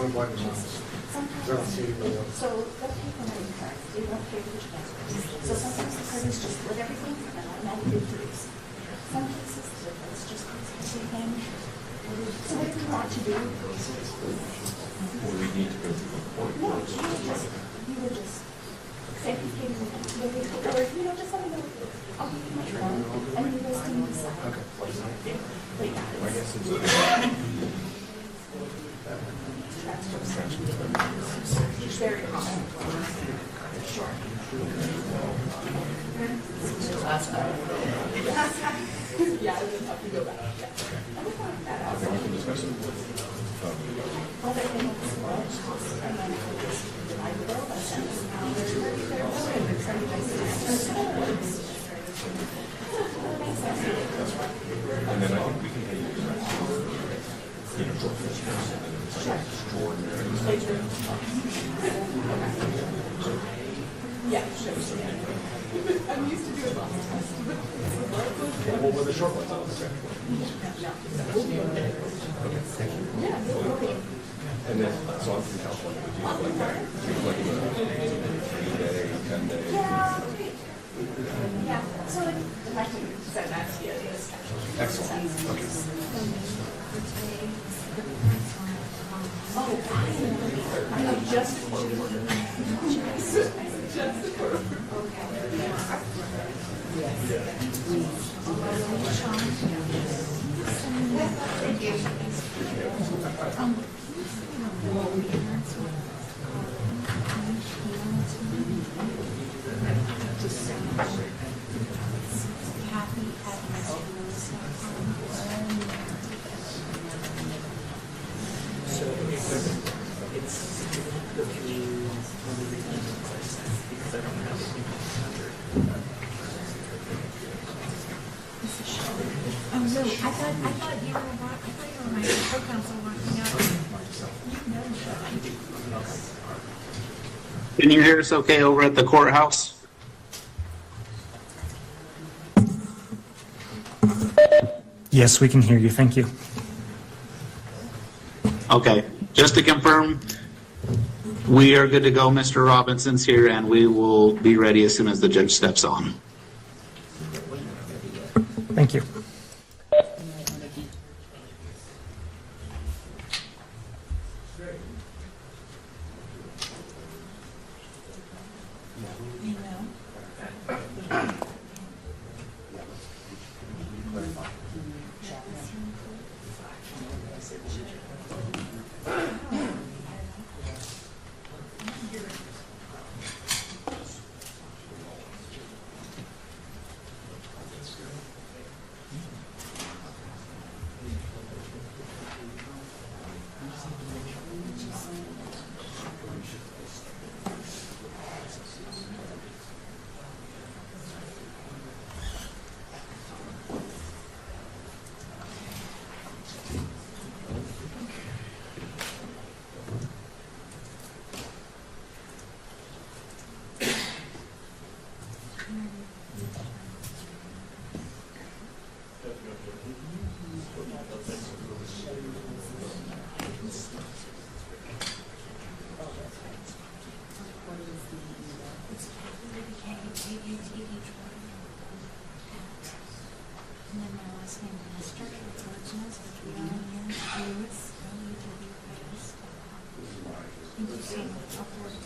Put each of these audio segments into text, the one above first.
So they'll pay for money cards, they won't pay for transfers. So sometimes the parties just split everything and automatically produce. Some cases, it's just everything. So what do you want to do? Well, we need to go through the court. No, you would just say, or, just let me know. I'll give you my phone, and you guys can decide. Okay. But yeah, I guess it's it's very common. Sure. Yeah, I would have to go back. Yeah. I think we can discuss it. Other thing is, and then I would just divide the bill by sending out And then I think we can pay you extraordinary. Yeah, sure. I'm used to doing lots of tests. What were the short ones? And then, so I'm from California, would you like that? Like a 3-day, 10-day? Yeah, so I can send that to you. Excellent. Okay. Oh, I'm just a court reporter. Just a court reporter. Thank you. So it's go through one of the reasons because I don't have Oh no, I thought you were my co-counsel walking out. Can you hear us okay over at the courthouse? Yes, we can hear you. Thank you. Okay, just to confirm, we are good to go. Mr. Robinson's here and we will be ready as soon as the judge steps on. Thank you. And then my last name is Esther, it's Martinez, which we all use. Thank you so much. I'll forward it.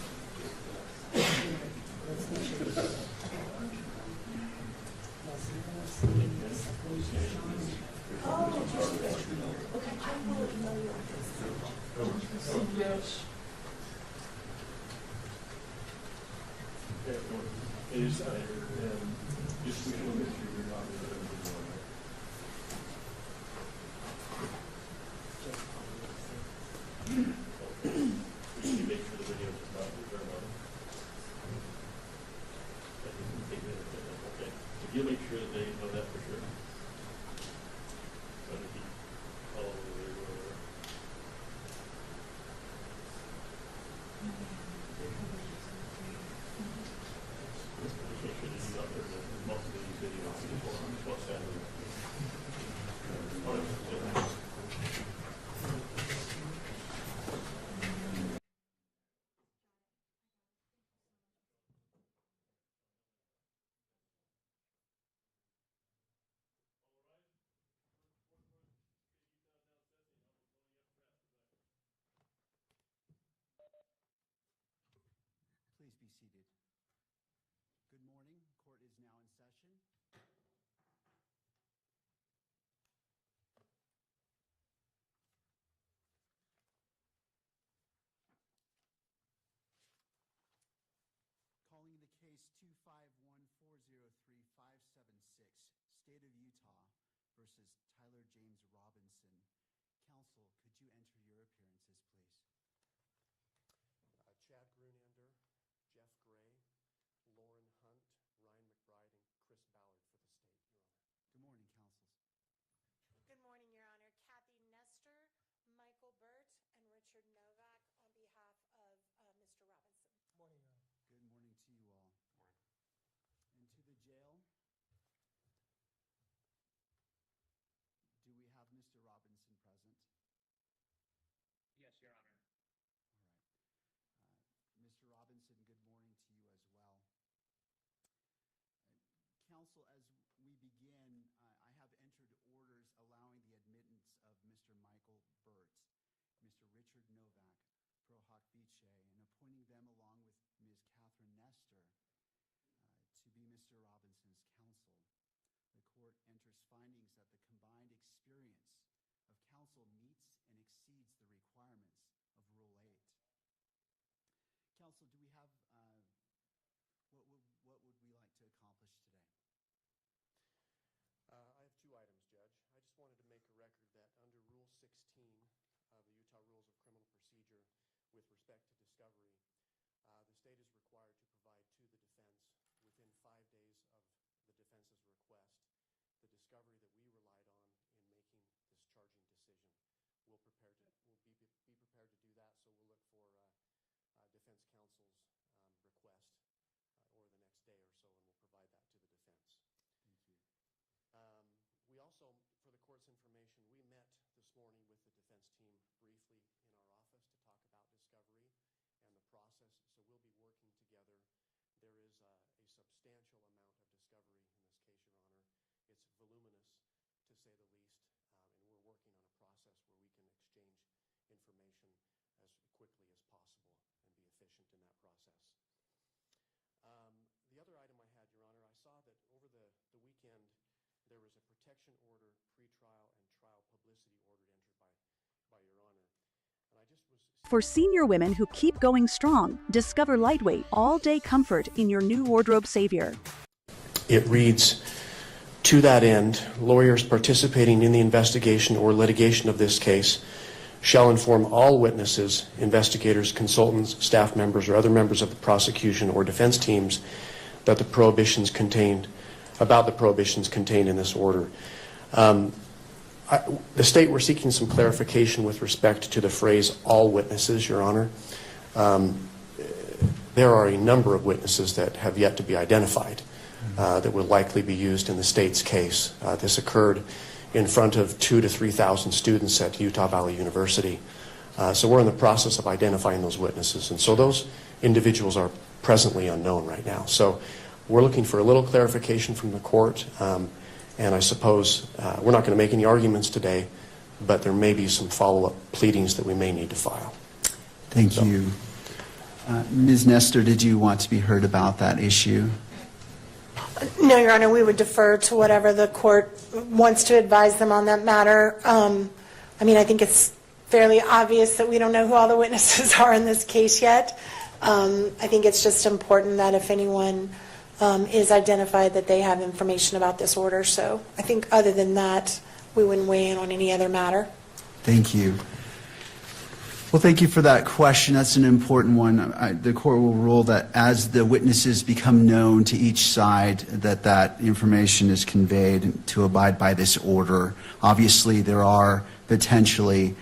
You'll make sure that they know that for sure. So if you follow the way or whatever. Just make sure that you got there, that most of these videos before on plus that. seated. Good morning. Court is now in session. Calling the case 251403576, State of Utah versus Tyler James Robinson. Counsel, could you enter your appearances, please? Chad Grunander, Jeff Gray, Lauren Hunt, Ryan McBride, and Chris Ballard for the state, Your Honor. Good morning, counsels. Good morning, Your Honor. Kathy Nestor, Michael Burt, and Richard Novak on behalf of Mr. Robinson. Morning, Your Honor. Good morning to you all. And to the jail. Do we have Mr. Robinson present? Yes, Your Honor. All right. Mr. Robinson, good morning to you as well. Counsel, as we begin, I have entered orders allowing the admittance of Mr. Michael Burt, Mr. Richard Novak, pro hoc vice, and appointing them along with Ms. Catherine Nestor to be Mr. Robinson's counsel. The court enters findings that the combined experience of counsel meets and exceeds the requirements of Rule 8. Counsel, do we have, what would we like to accomplish today? I have two items, Judge. I just wanted to make a record that under Rule 16 of the Utah Rules of Criminal Procedure with respect to discovery, the state is required to provide to the defense within 5 days of the defense's request the discovery that we relied on in making this charging decision. We'll be prepared to do that, so we'll look for defense counsel's request over the next day or so, and we'll provide that to the defense. Thank you. We also, for the court's information, we met this morning with the defense team briefly in our office to talk about discovery and the process, so we'll be working together. There is a substantial amount of discovery in this case, Your Honor. It's voluminous, to say the least, and we're working on a process where we can exchange information as quickly as possible and be efficient in that process. The other item I had, Your Honor, I saw that over the weekend there was a protection order, pretrial, and trial publicity order entered by Your Honor. And I just was... For senior women who keep going strong, discover lightweight, all-day comfort in your new wardrobe savior. It reads, to that end, lawyers participating in the investigation or litigation of this case shall inform all witnesses, investigators, consultants, staff members, or other members of the prosecution or defense teams that the prohibitions contained in this order. The state, we're seeking some clarification with respect to the phrase all witnesses, Your Honor. There are a number of witnesses that have yet to be identified that will likely be used in the state's case. This occurred in front of 2,000 to 3,000 students at Utah Valley University. So we're in the process of identifying those witnesses. And so those individuals are presently unknown right now. So we're looking for a little clarification from the court. And I suppose we're not going to make any arguments today, but there may be some follow-up pleadings that we may need to file. Thank you. Ms. Nestor, did you want to be heard about that issue? No, Your Honor, we would defer to whatever the court wants to advise them on that matter. I mean, I think it's fairly obvious that we don't know who all the witnesses are in this case yet. I think it's just important that if anyone is identified that they have information about this order. So I think other than that, we wouldn't weigh in on any other matter. Thank you. Well, thank you for that question. That's an important one. The court will rule that as the witnesses become known to each side, that information is conveyed to abide by this order. Obviously, there are potentially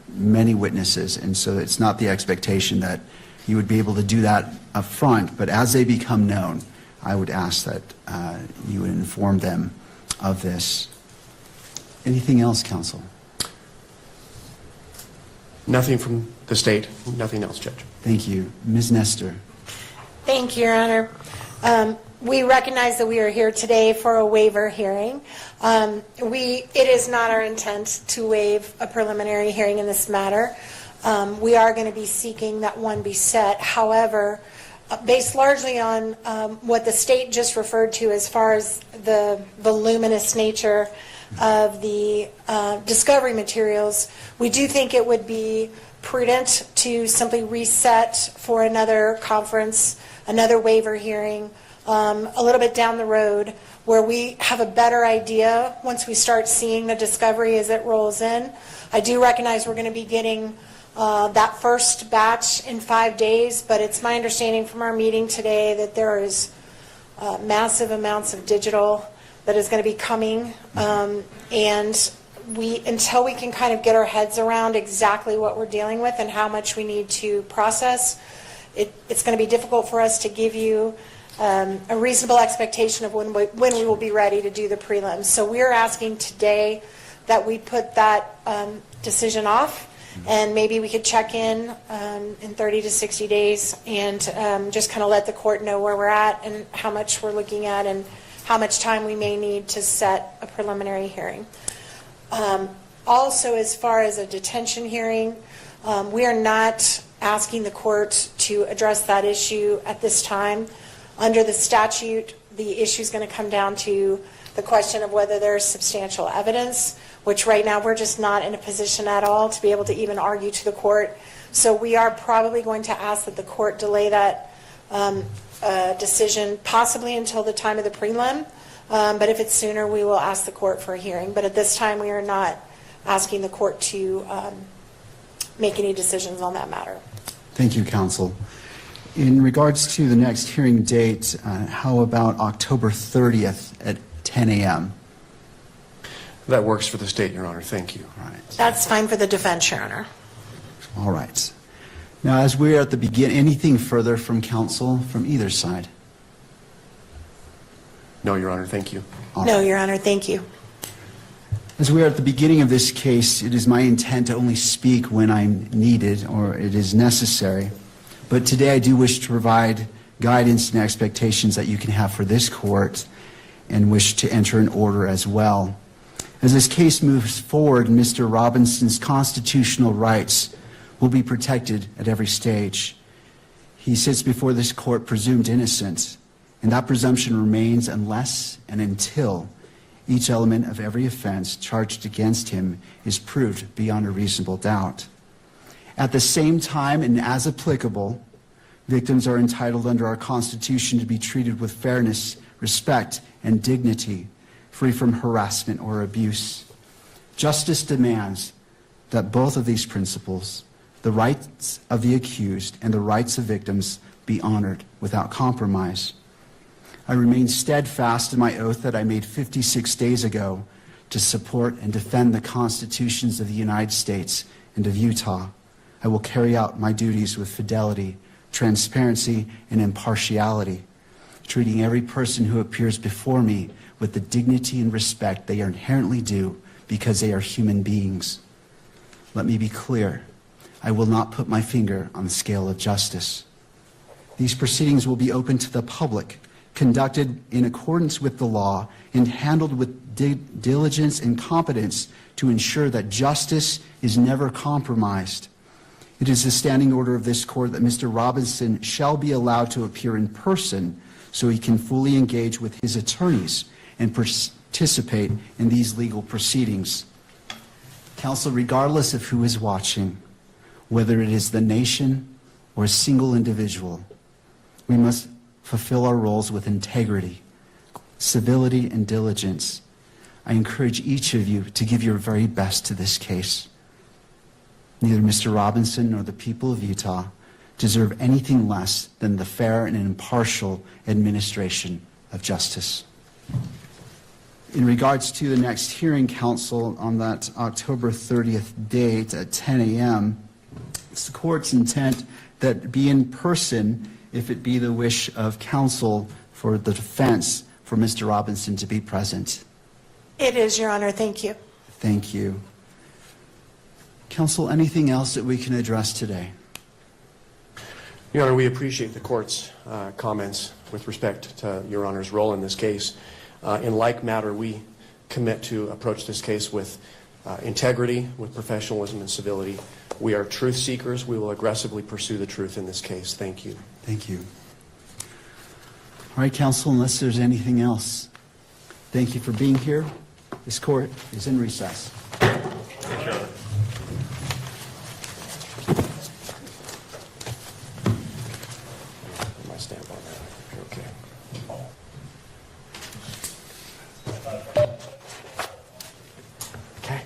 many witnesses, and so it's not the expectation that you would be able to do that up front, but as they become known, I would ask that you would inform them of this. Anything else, counsel? Nothing from the state. Nothing else, Judge. Thank you. Ms. Nestor. Thank you, Your Honor. We recognize that we are here today for a waiver hearing. It is not our intent to waive a preliminary hearing in this matter. We are going to be seeking that one be set. However, based largely on what the state just referred to as far as the voluminous nature of the discovery materials, we do think it would be prudent to simply reset for another conference, another waiver hearing, a little bit down the road, where we have a better idea once we start seeing the discovery as it rolls in. I do recognize we're going to be getting that first batch in 5 days, but it's my understanding from our meeting today that there is massive amounts of digital that is going to be coming, and until we can kind of get our heads around exactly what we're dealing with and how much we need to process, it's going to be difficult for us to give you a reasonable expectation of when we will be ready to do the prelims. So we're asking today that we put that decision off, and maybe we could check in 30 to 60 days and just kind of let the court know where we're at and how much we're looking at and how much time we may need to set a preliminary hearing. Also, as far as a detention hearing, we are not asking the court to address that issue at this time. Under the statute, the issue is going to come down to the question of whether there's substantial evidence, which right now we're just not in a position at all to be able to even argue to the court. So we are probably going to ask that the court delay that decision possibly until the time of the prelim. But if it's sooner, we will ask the court for a hearing. But at this time, we are not asking the court to make any decisions on that matter. Thank you, counsel. In regards to the next hearing date, how about October 30th at 10 a.m.? That works for the state, Your Honor. Thank you. All right. That's fine for the defense, Your Honor. All right. Now, as we're at the beginning, anything further from counsel from either side? No, Your Honor. Thank you. All No, right. Your Honor. Thank you. As we are at the beginning of this case, it is my intent to only speak when I'm needed or it is necessary. But today I do wish to provide guidance and expectations that you can have for this court and wish to enter an order as well. As this case moves forward, Mr. Robinson's constitutional rights will be protected at every stage. He sits before this court presumed innocent, and that presumption remains unless and until each element of every offense charged against him is proved beyond a reasonable doubt. At the same time, and as applicable, victims are entitled under our Constitution to be treated with fairness, respect, and dignity, free from harassment or abuse. Justice demands that both of these principles, the rights of the accused and the rights of victims, be honored without compromise. I remain steadfast in my oath that I made 56 days ago to support and defend the constitutions of the United States and of Utah. I will carry out my duties with fidelity, transparency, and impartiality, treating every person who appears before me with the dignity and respect they are inherently due because they are human beings. Let me be clear. I will not put my finger on the scale of justice. These proceedings will be open to the public, conducted in accordance with the law, and handled with diligence and competence to ensure that justice is never compromised. It is the standing order of this court that Mr. Robinson shall be allowed to appear in person so he can fully engage with his attorneys and participate in these legal proceedings. Counsel, regardless of who is watching, whether it is the nation or a single individual, we must fulfill our roles with integrity, civility, and diligence. I encourage each of you to give your very best to this case. Neither Mr. Robinson nor the people of Utah deserve anything less than the fair and impartial administration of justice. In regards to the next hearing, counsel, on that October 30th date at 10 a.m., it's the court's intent that it be in person if it be the wish of counsel for the defense for Mr. Robinson to be present. It is, Your Honor. Thank you. Thank you. Counsel, anything else that we can address today? Your Honor, we appreciate the court's comments with respect to Your Honor's role in this case. In like matter, we commit to approach this case with integrity, with professionalism and civility. We are truth seekers. We will aggressively pursue the truth in this case. Thank you. Thank you. All right, counsel, unless there's anything else, thank you for being here. This court is in recess. My stamp on that. Okay. Okay.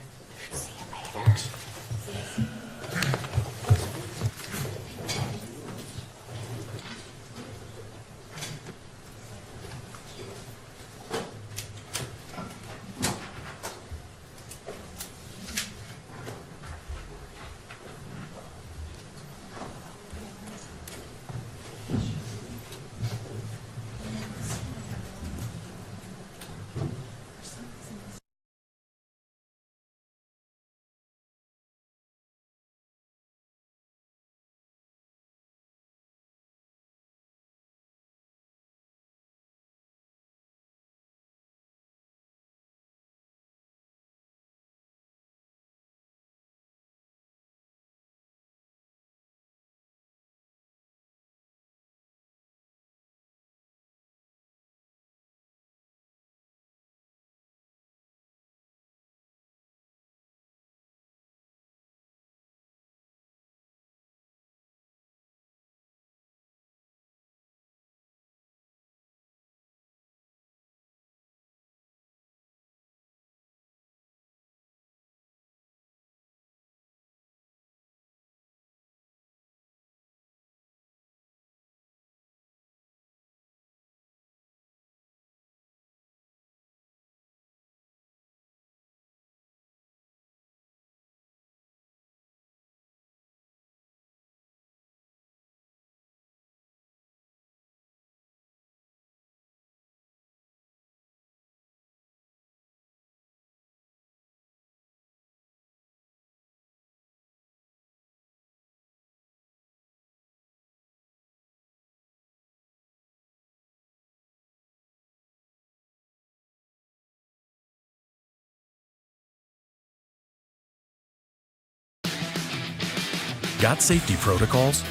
Got safety protocols?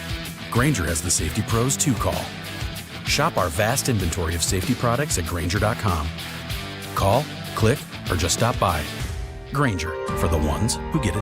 Grainger has the Safety Pros 2 call. Shop our vast inventory of safety products at Grainger.com. Call, click, or just stop by. Grainger, for the ones who get it